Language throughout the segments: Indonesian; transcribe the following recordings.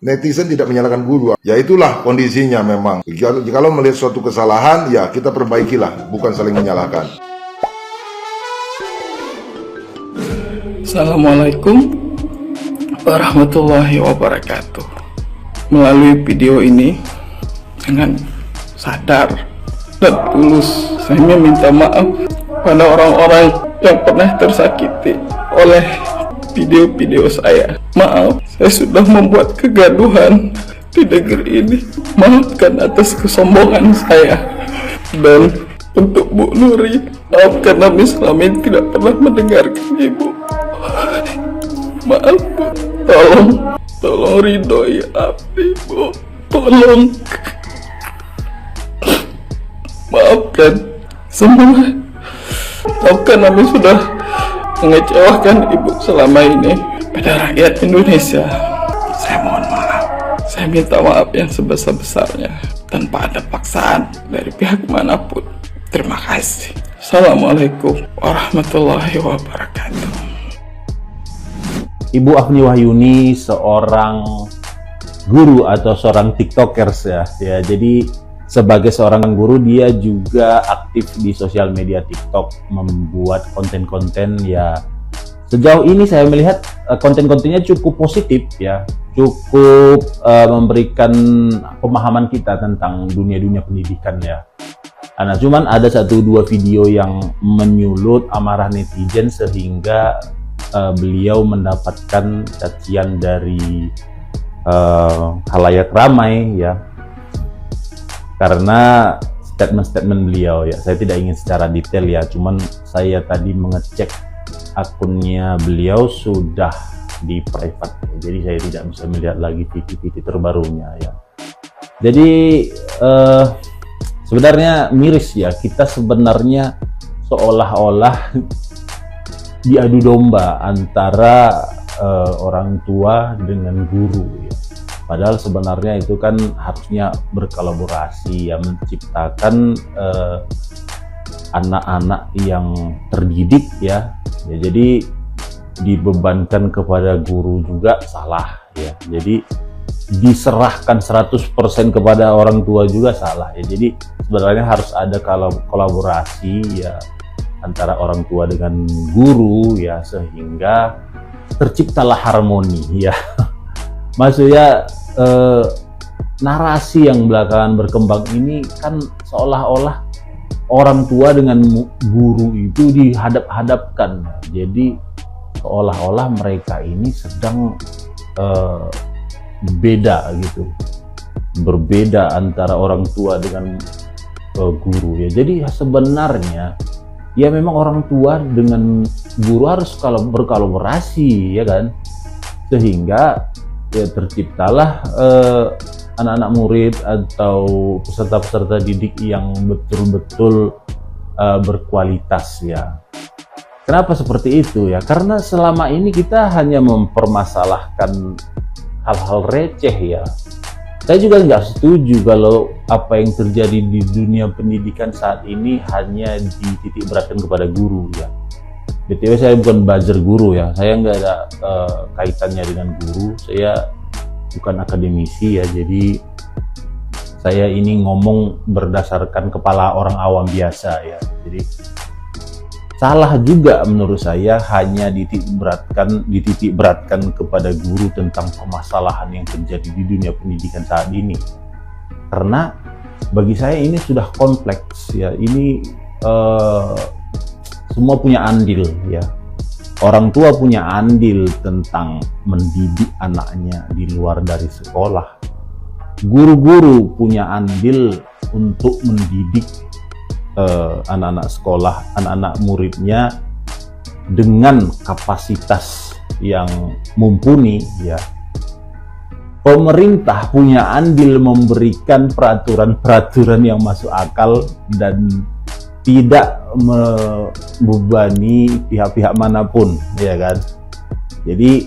netizen tidak menyalahkan guru. Ya itulah kondisinya memang. Kalau melihat suatu kesalahan, ya kita perbaikilah, bukan saling menyalahkan. Assalamualaikum warahmatullahi wabarakatuh. Melalui video ini, dengan sadar dan tulus, saya minta maaf pada orang-orang yang pernah tersakiti oleh video-video saya. Maaf, saya sudah membuat kegaduhan di negeri ini. Maafkan atas kesombongan saya. Dan untuk Bu Nuri, maafkan kami selama ini tidak pernah mendengarkan Ibu. Maaf Bu, tolong ridhoi Abdi Bu, tolong. Maafkan semua. Maafkan kami sudah mengecewakan Ibu selama ini. Pada rakyat Indonesia, saya mohon maaf. Saya minta maaf yang sebesar-besarnya tanpa ada paksaan dari pihak manapun. Terima kasih. Assalamualaikum warahmatullahi wabarakatuh. Ibu Afni Wahyuni seorang guru atau seorang tiktokers ya. Jadi sebagai seorang guru, dia juga aktif di sosial media TikTok, membuat konten-konten ya. Sejauh ini saya melihat konten-kontennya cukup positif ya, cukup memberikan pemahaman kita tentang dunia-dunia pendidikan ya. Nah, cuman ada 1-2 video yang menyulut amarah netizen sehingga beliau mendapatkan cacian dari khalayak ramai ya, karena statement-statement beliau ya. Saya tidak ingin secara detail ya, cuman saya tadi mengecek akunnya beliau sudah di private ya, jadi saya tidak bisa melihat lagi titik-titik terbarunya ya. Jadi sebenarnya miris ya, kita sebenarnya seolah-olah diadu domba antara orang tua dengan guru ya. Padahal sebenarnya itu kan harusnya berkolaborasi ya, menciptakan anak-anak yang terdidik ya. Jadi dibebankan kepada guru juga salah ya. Jadi diserahkan 100% kepada orang tua juga salah ya. Jadi sebenarnya harus ada kolaborasi ya antara orang tua dengan guru ya, sehingga terciptalah harmoni ya. Maksudnya narasi yang belakangan berkembang ini kan seolah-olah orang tua dengan guru itu dihadap-hadapkan. Jadi seolah-olah mereka ini sedang beda gitu, berbeda antara orang tua dengan guru ya. Jadi sebenarnya ya memang orang tua dengan guru harus berkolaborasi ya kan, sehingga ya terciptalah anak-anak murid atau peserta-peserta didik yang betul-betul berkualitas ya. Kenapa seperti itu ya? Karena selama ini kita hanya mempermasalahkan hal-hal receh ya. Saya juga nggak setuju kalau apa yang terjadi di dunia pendidikan saat ini hanya dititik beratkan kepada guru ya. BTW saya bukan buzzer guru ya, saya nggak ada kaitannya dengan guru, saya bukan akademisi ya, jadi saya ini ngomong berdasarkan kepala orang awam biasa ya. Jadi salah juga menurut saya hanya dititik beratkan kepada guru tentang permasalahan yang terjadi di dunia pendidikan saat ini. Karena bagi saya ini sudah kompleks ya, ini semua punya andil ya. Orang tua punya andil tentang mendidik anaknya di luar dari sekolah. Guru-guru punya andil untuk mendidik anak-anak sekolah, anak-anak muridnya dengan kapasitas yang mumpuni ya. Pemerintah punya andil memberikan peraturan-peraturan yang masuk akal dan tidak membebani pihak-pihak manapun ya kan. Jadi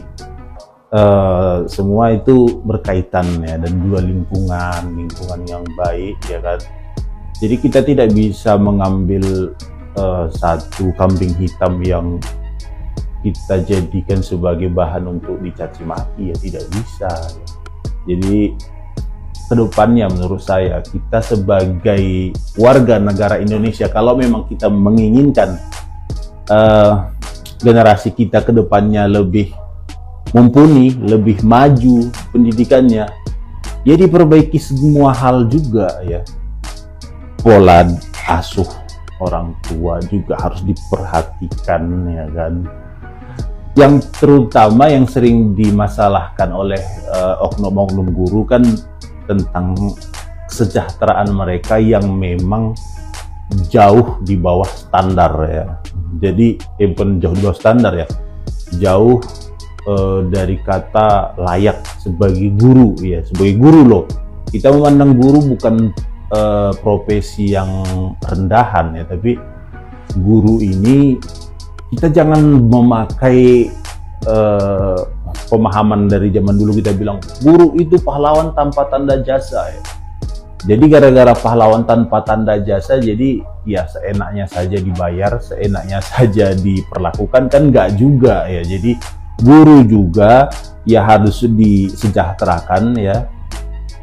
semua itu berkaitan ya, dan dua lingkungan yang baik ya kan. Jadi kita tidak bisa mengambil satu kambing hitam yang kita jadikan sebagai bahan untuk dicaci maki ya, tidak bisa ya. Jadi kedepannya menurut saya kita sebagai warga negara Indonesia, kalau memang kita menginginkan generasi kita kedepannya lebih mumpuni, lebih maju pendidikannya, ya diperbaiki semua hal juga ya. Pola asuh orang tua juga harus diperhatikan ya kan. Yang terutama yang sering dimasalahkan oleh oknum-oknum guru kan tentang kesejahteraan mereka yang memang jauh di bawah standar ya. Jadi bukan jauh di bawah standar ya, jauh dari kata layak sebagai guru ya. Sebagai guru loh, kita memandang guru bukan profesi yang rendahan ya, tapi guru ini kita jangan memakai pemahaman dari zaman dulu. Kita bilang guru itu pahlawan tanpa tanda jasa ya. Jadi gara-gara pahlawan tanpa tanda jasa, jadi ya seenaknya saja dibayar, seenaknya saja diperlakukan, kan nggak juga ya. Jadi guru juga ya harus disejahterakan ya.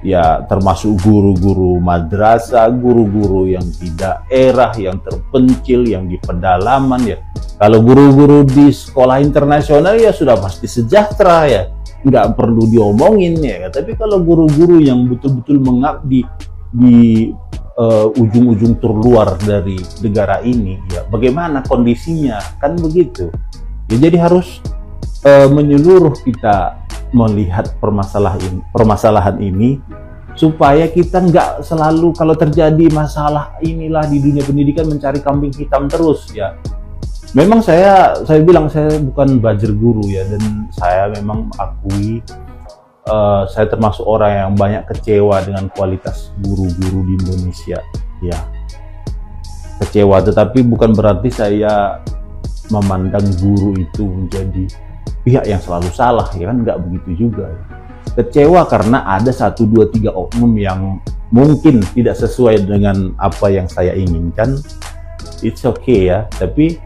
Ya termasuk guru-guru madrasah, guru-guru yang di daerah, yang terpencil, yang di pedalaman ya. Kalau guru-guru di sekolah internasional ya sudah pasti sejahtera ya, nggak perlu diomongin ya. Tapi kalau guru-guru yang betul-betul mengabdi di ujung-ujung terluar dari negara ini ya, bagaimana kondisinya, kan begitu ya. Jadi harus menyeluruh kita melihat permasalahan ini supaya kita nggak selalu kalau terjadi masalah inilah di dunia pendidikan mencari kambing hitam terus ya. Memang saya bilang saya bukan buzzer guru ya, dan saya memang akui saya termasuk orang yang banyak kecewa dengan kualitas guru-guru di Indonesia ya. Kecewa, tetapi bukan berarti saya memandang guru itu menjadi pihak yang selalu salah ya kan, nggak begitu juga ya. Kecewa karena ada 1, 2, 3 oknum yang mungkin tidak sesuai dengan apa yang saya inginkan. It's okay ya, tapi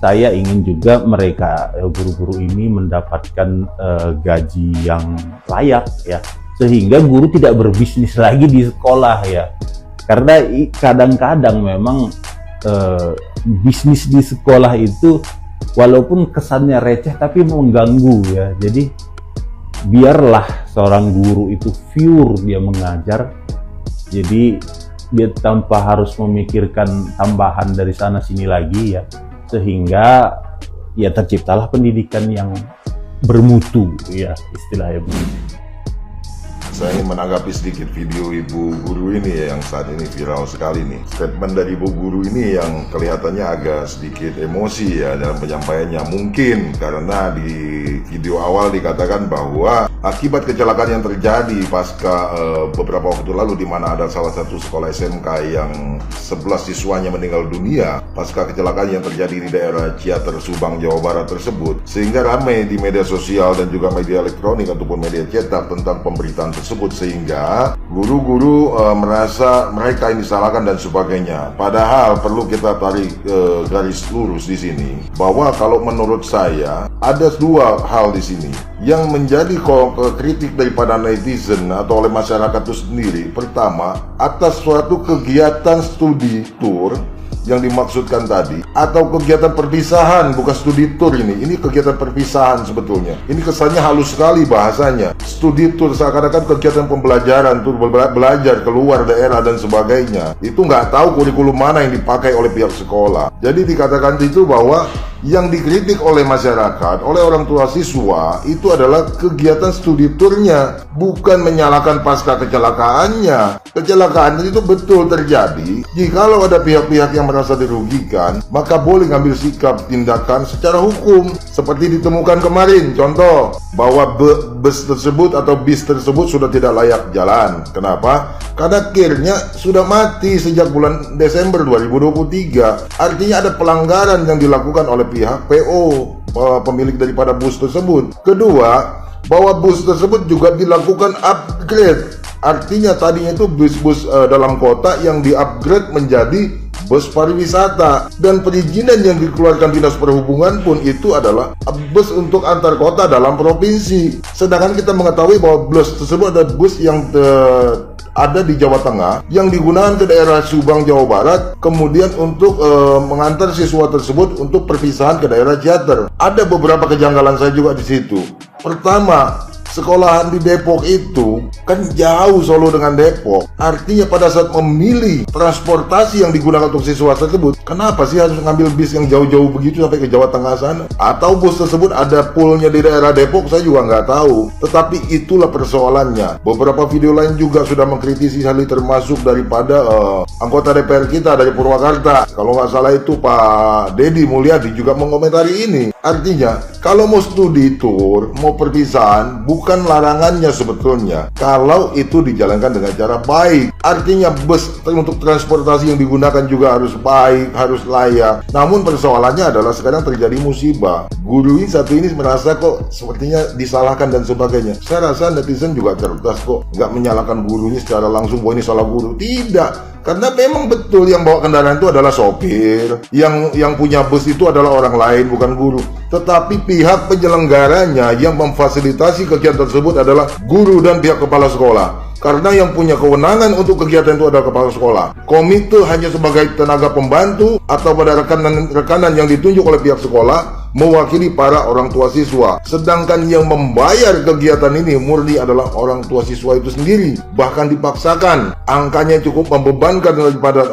saya ingin juga mereka guru-guru ini mendapatkan gaji yang layak ya, sehingga guru tidak berbisnis lagi di sekolah ya. Karena kadang-kadang memang bisnis di sekolah itu walaupun kesannya receh tapi mengganggu ya. Jadi biarlah seorang guru itu pure dia mengajar, jadi dia tanpa harus memikirkan tambahan dari sana sini lagi ya, sehingga ya terciptalah pendidikan yang bermutu ya, istilahnya. Saya ingin menanggapi sedikit video ibu guru ini ya, yang saat ini viral sekali nih. Statement dari ibu guru ini yang kelihatannya agak sedikit emosi ya dalam penyampaiannya. Mungkin karena di video awal dikatakan bahwa akibat kecelakaan yang terjadi pasca beberapa waktu lalu, di mana ada salah satu sekolah SMK yang 11 siswanya meninggal dunia pasca kecelakaan yang terjadi di daerah Ciater, Subang, Jawa Barat tersebut, sehingga ramai di media sosial dan juga media elektronik ataupun media cetak tentang pemberitaan tersebut, sehingga guru-guru merasa mereka ini disalahkan dan sebagainya. Padahal perlu kita tarik garis lurus di sini bahwa kalau menurut saya ada dua hal di sini yang menjadi kritik daripada netizen atau oleh masyarakat itu sendiri. Pertama, atas suatu kegiatan studi tour yang dimaksudkan tadi, atau kegiatan perpisahan, bukan studi tour ini kegiatan perpisahan sebetulnya. Ini kesannya halus sekali bahasanya. Studi tour seakan-akan kegiatan pembelajaran, tur belajar keluar daerah dan sebagainya. Itu nggak tahu kurikulum mana yang dipakai oleh pihak sekolah. Jadi dikatakan itu bahwa yang dikritik oleh masyarakat, oleh orang tua siswa, itu adalah kegiatan studi tournya, bukan menyalahkan pasca kecelakaannya. Kecelakaan itu betul terjadi. Jikalau ada pihak-pihak yang merasa dirugikan, maka boleh ngambil sikap tindakan secara hukum, seperti ditemukan kemarin. Contoh, bahwa bus tersebut atau bis tersebut sudah tidak layak jalan. Kenapa? Karena kirnya sudah mati sejak bulan Desember 2023. Artinya ada pelanggaran yang dilakukan oleh pihak PO, pemilik daripada bus tersebut. Kedua, bahwa bus tersebut juga dilakukan upgrade. Artinya tadinya itu bus-bus dalam kota yang di-upgrade menjadi bus pariwisata, dan perizinan yang dikeluarkan Dinas Perhubungan pun itu adalah bus untuk antar kota dalam provinsi. Sedangkan kita mengetahui bahwa bus tersebut ada bus yang ada di Jawa Tengah yang digunakan ke daerah Subang, Jawa Barat, kemudian untuk mengantar siswa tersebut untuk perpisahan ke daerah Ciater. Ada beberapa kejanggalan saya juga di situ. Pertama, sekolahan di Depok itu kan jauh Solo dengan Depok. Artinya pada saat memilih transportasi yang digunakan untuk siswa tersebut, kenapa sih harus ngambil bis yang jauh-jauh begitu sampai ke Jawa Tengah sana? Atau bus tersebut ada poolnya di daerah Depok, saya juga nggak tahu. Tetapi itulah persoalannya. Beberapa video lain juga sudah mengkritisi hal ini, termasuk daripada anggota DPR kita dari Purwakarta. Kalau nggak salah itu Pak Deddy Mulyadi juga mengomentari ini. Artinya, kalau mau studi tour, mau perpisahan, bukan larangannya sebetulnya kalau itu dijalankan dengan cara baik. Artinya bus untuk transportasi yang digunakan juga harus baik, harus layak. Namun persoalannya adalah sekarang terjadi musibah. Guru ini satu ini merasa kok sepertinya disalahkan dan sebagainya. Saya rasa netizen juga cerdas kok, nggak menyalahkan gurunya secara langsung bahwa ini salah guru. Tidak. Karena memang betul yang bawa kendaraan itu adalah sopir, yang punya bus itu adalah orang lain, bukan guru. Tetapi pihak penyelenggaranya yang memfasilitasi kegiatan tersebut adalah guru dan pihak kepala sekolah. Karena yang punya kewenangan untuk kegiatan itu adalah kepala sekolah. Komite hanya sebagai tenaga pembantu atau pada rekanan yang ditunjuk oleh pihak sekolah mewakili para orang tua siswa. Sedangkan yang membayar kegiatan ini murni adalah orang tua siswa itu sendiri. Bahkan dipaksakan. Angkanya cukup membebankan daripada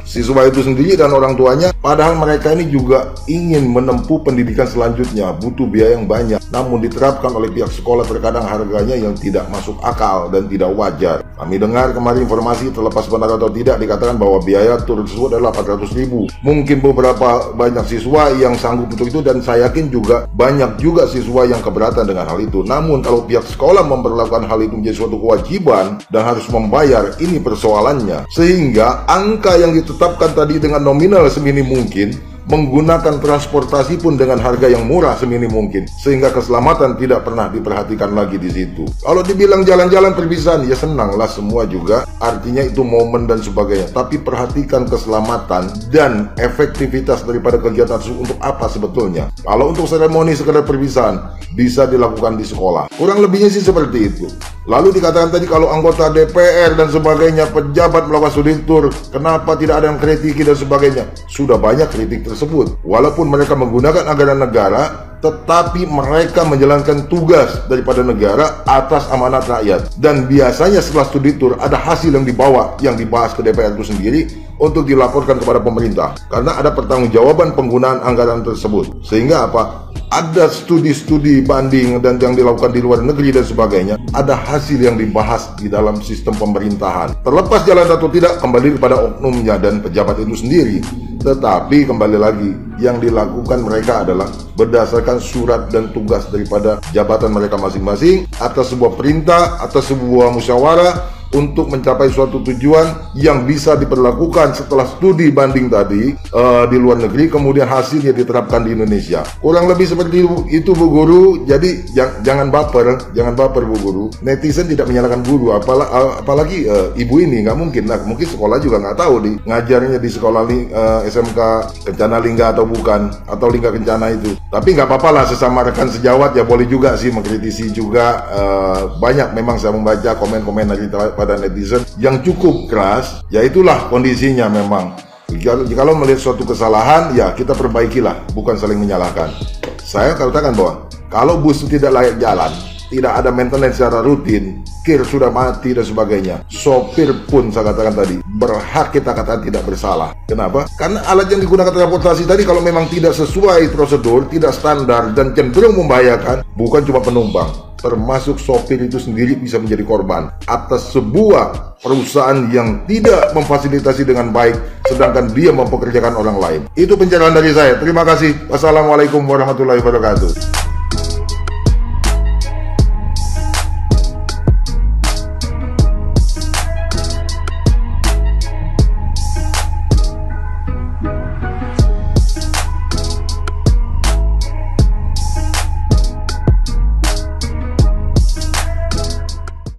siswa itu sendiri dan orang tuanya. Padahal mereka ini juga ingin menempuh pendidikan selanjutnya. Butuh biaya yang banyak. Namun diterapkan oleh pihak sekolah terkadang harganya yang tidak masuk akal dan tidak wajar. Kami dengar kemarin informasi, terlepas benar atau tidak, dikatakan bahwa biaya tur tersebut adalah 400.000. Mungkin beberapa banyak siswa yang sanggup untuk itu, dan saya yakin juga banyak juga siswa yang keberatan dengan hal itu. Namun kalau pihak sekolah memperlakukan hal itu menjadi suatu kewajiban dan harus membayar, ini persoalannya. Sehingga angka yang ditetapkan tadi dengan nominal seminim mungkin, menggunakan transportasi pun dengan harga yang murah seminim mungkin, sehingga keselamatan tidak pernah diperhatikan lagi di situ. Kalau dibilang jalan-jalan perpisahan, ya senanglah semua juga, artinya itu momen dan sebagainya. Tapi perhatikan keselamatan dan efektivitas daripada kegiatan tersebut untuk apa sebetulnya. Kalau untuk seremoni sekedar perpisahan, bisa dilakukan di sekolah. Kurang lebihnya sih seperti itu. Lalu dikatakan tadi kalau anggota DPR dan sebagainya, pejabat melakukan studi tour, kenapa tidak ada yang kritiki dan sebagainya. Sudah banyak kritik tersebut. Walaupun mereka menggunakan anggaran negara, tetapi mereka menjalankan tugas daripada negara atas amanat rakyat. Dan biasanya setelah studi tour ada hasil yang dibawa, yang dibahas ke DPR itu sendiri untuk dilaporkan kepada pemerintah. Karena ada pertanggungjawaban penggunaan anggaran tersebut. Sehingga apa? Ada studi-studi banding dan yang dilakukan di luar negeri dan sebagainya. Ada hasil yang dibahas di dalam sistem pemerintahan. Terlepas jalan atau tidak, kembali kepada oknumnya dan pejabat itu sendiri. Tetapi kembali lagi, yang dilakukan mereka adalah berdasarkan surat dan tugas daripada jabatan mereka masing-masing atas sebuah perintah, atas sebuah musyawarah untuk mencapai suatu tujuan yang bisa diperlakukan setelah studi banding tadi di luar negeri, kemudian hasilnya diterapkan di Indonesia. Kurang lebih seperti itu Bu Guru. Jadi jangan baper Bu Guru. Netizen tidak menyalahkan guru, apalagi ibu ini nggak mungkin. Nah, mungkin sekolah juga nggak tahu ngajarnya di sekolah SMK Kencana Lingga atau bukan, atau Lingga Kencana itu. Tapi nggak apa-apa lah, sesama rekan sejawat ya boleh juga sih mengkritisi juga. Banyak memang saya membaca komen-komen dari pada netizen yang cukup keras. Ya itulah kondisinya memang. Jikalau melihat suatu kesalahan, ya kita perbaikilah, bukan saling menyalahkan. Saya katakan bahwa kalau bus tidak layak jalan, tidak ada maintenance secara rutin, kir sudah mati dan sebagainya, sopir pun saya katakan tadi berhak kita katakan tidak bersalah. Kenapa? Karena alat yang digunakan transportasi tadi kalau memang tidak sesuai prosedur, tidak standar dan cenderung membahayakan, bukan cuma penumpang, termasuk sopir itu sendiri bisa menjadi korban atas sebuah perusahaan yang tidak memfasilitasi dengan baik, sedangkan dia mempekerjakan orang lain. Itu pencerahan dari saya. Terima kasih. Wassalamualaikum warahmatullahi wabarakatuh.